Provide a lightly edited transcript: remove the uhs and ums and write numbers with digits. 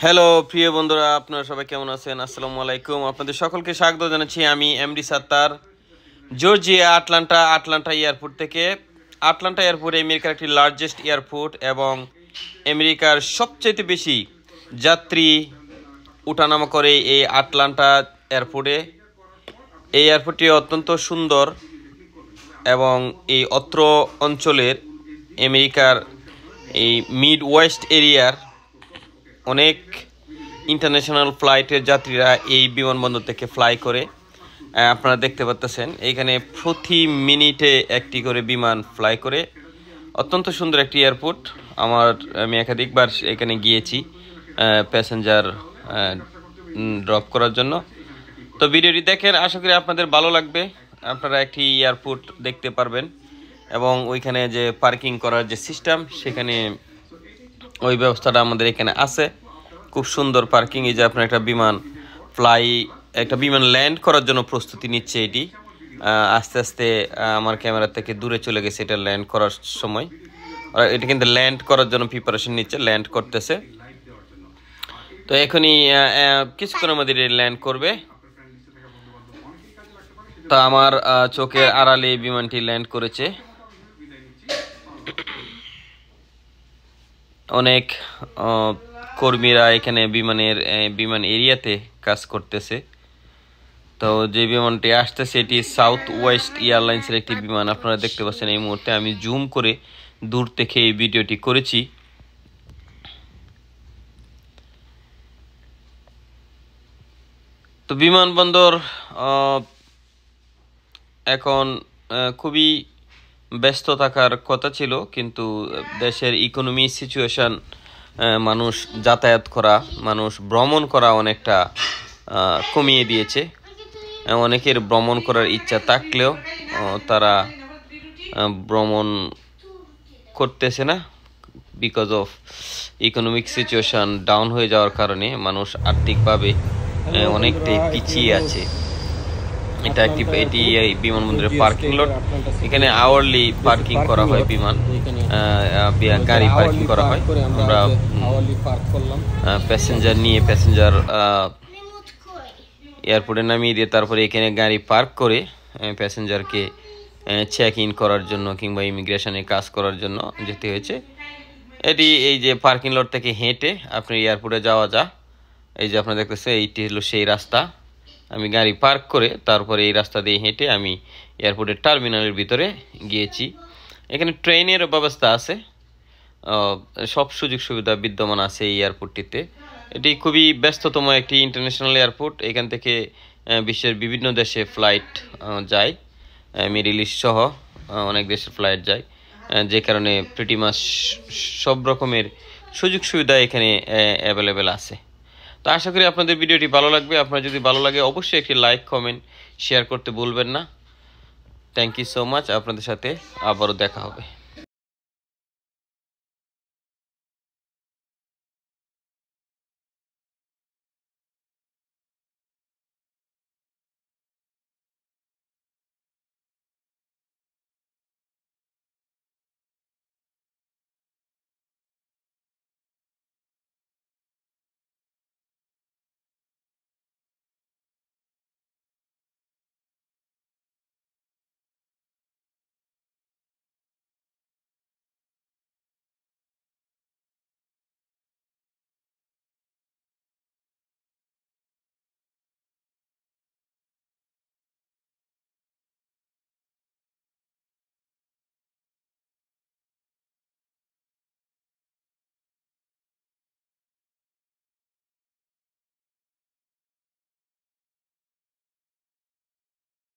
Hello প্রিয় বন্ধুরা, আপনারা সবাই কেমন আছেন? আসসালামু আলাইকুম। আপনাদের সকলকে স্বাগত জানাচ্ছি আমি MD Sattar, Georgia Atlanta airport থেকে। আটলান্টা এয়ারপোর্ট আমেরিকার একটি লার্জেস্ট এয়ারপোর্ট এবং আমেরিকার সবচেয়ে বেশি যাত্রী উঠানামা করে এই আটলান্টা এয়ারপোর্টে। এই এয়ারপোর্টটি অত্যন্ত সুন্দর এবং এই অত্র অঞ্চলের আমেরিকার এই মিড ওয়েস্ট এরিয়ার অনেক ইন্টারন্যাশনাল ফ্লাইটের যাত্রীরা এই বিমানবন্দর থেকে ফ্লাই করে। আপনারা দেখতে পাচ্ছেন এখানে প্রতি মিনিটে একটি করে বিমান ফ্লাই করে। অত্যন্ত সুন্দর একটি এয়ারপোর্ট। আমি একাধিকবার এখানে গিয়েছি প্যাসেঞ্জার ড্রপ করার জন্য। তো ভিডিওটি দেখেন, আশা করি আপনাদের ভালো লাগবে। আপনারা একটি এয়ারপোর্ট দেখতে পারবেন এবং ওইখানে যে পার্কিং করার যে সিস্টেম, সেখানে ওই ব্যবস্থাটা আমাদের এখানে আছে। খুব সুন্দর পার্কিং। এই যে আপনার একটা বিমান ল্যান্ড করার জন্য প্রস্তুতি নিচ্ছে। এটি আস্তে আস্তে আমার ক্যামেরা থেকে দূরে চলে গেছে এটা ল্যান্ড করার সময়। এটা কিন্তু ল্যান্ড করার জন্য প্রিপারেশন নিচ্ছে, ল্যান্ড করতেছে। তো এখনই কিছুক্ষণের মধ্যে ল্যান্ড করবে। তা আমার চোখের আড়ালে বিমানটি ল্যান্ড করেছে। অনেক কর্মীরা এখানে বিমান এরিয়াতে কাজ করতেছে। তো যে বিমানটি আসতেছে এটি সাউথ ওয়েস্ট এয়ারলাইন্সের একটি বিমান। আপনারা দেখতে পাচ্ছেন এই মুহূর্তে আমি জুম করে দূর থেকে এই ভিডিওটি করেছি। তো বিমানবন্দর এখন খুবই ব্যস্ত থাকার কথা ছিল, কিন্তু দেশের ইকোনমি সিচুয়েশন, মানুষ যাতায়াত করা, মানুষ ভ্রমণ করা অনেকটা কমিয়ে দিয়েছে। অনেকের ভ্রমণ করার ইচ্ছা থাকলেও তারা ভ্রমণ করতেছে না, because of economic situation down হয়ে যাওয়ার কারণে মানুষ আর্থিকভাবে অনেকটাই পিছিয়ে আছে। এটি এই বিমানবন্দরের পার্কিং লট। এখানে আওয়ারলি পার্কিং করা হয়, গাড়ি পার্কিং করা হয়। আমরা প্যাসেঞ্জার এয়ারপোর্টে নামিয়ে দিয়ে তারপরে এখানে গাড়ি পার্ক করে প্যাসেঞ্জারকে চেক ইন করার জন্য কিংবা ইমিগ্রেশনে কাজ করার জন্য যেতে হয়েছে। এই যে পার্কিং লট থেকে হেঁটে আপনি এয়ারপোর্টে যাওয়া যায়। এই যে আপনারা দেখতেছেন এইটি হলো সেই রাস্তা। আমি গাড়ি পার্ক করে তারপরে এই রাস্তা দিয়ে হেঁটে আমি এয়ারপোর্টের টার্মিনালের ভিতরে গিয়েছি। এখানে ট্রেনের ব্যবস্থা আছে, সব সুযোগ সুবিধা বিদ্যমান আছে এই এয়ারপোর্টটিতে। এটি খুবই ব্যস্ততম একটি ইন্টারন্যাশনাল এয়ারপোর্ট। এখান থেকে বিশ্বের বিভিন্ন দেশে ফ্লাইট যায়, মিডল ইস্ট সহ অনেক দেশের ফ্লাইট যায়, যে কারণে প্রিটি মাচ সব রকমের সুযোগ সুবিধা এখানে অ্যাভেলেবেল আছে। তো আশা করি আপনাদের ভিডিওটি ভালো লাগবে। আপনার যদি ভালো লাগে অবশ্যই একটি লাইক, কমেন্ট, শেয়ার করতে ভুলবেন না। Thank you so much. আপনাদের সাথে আবারও দেখা হবে।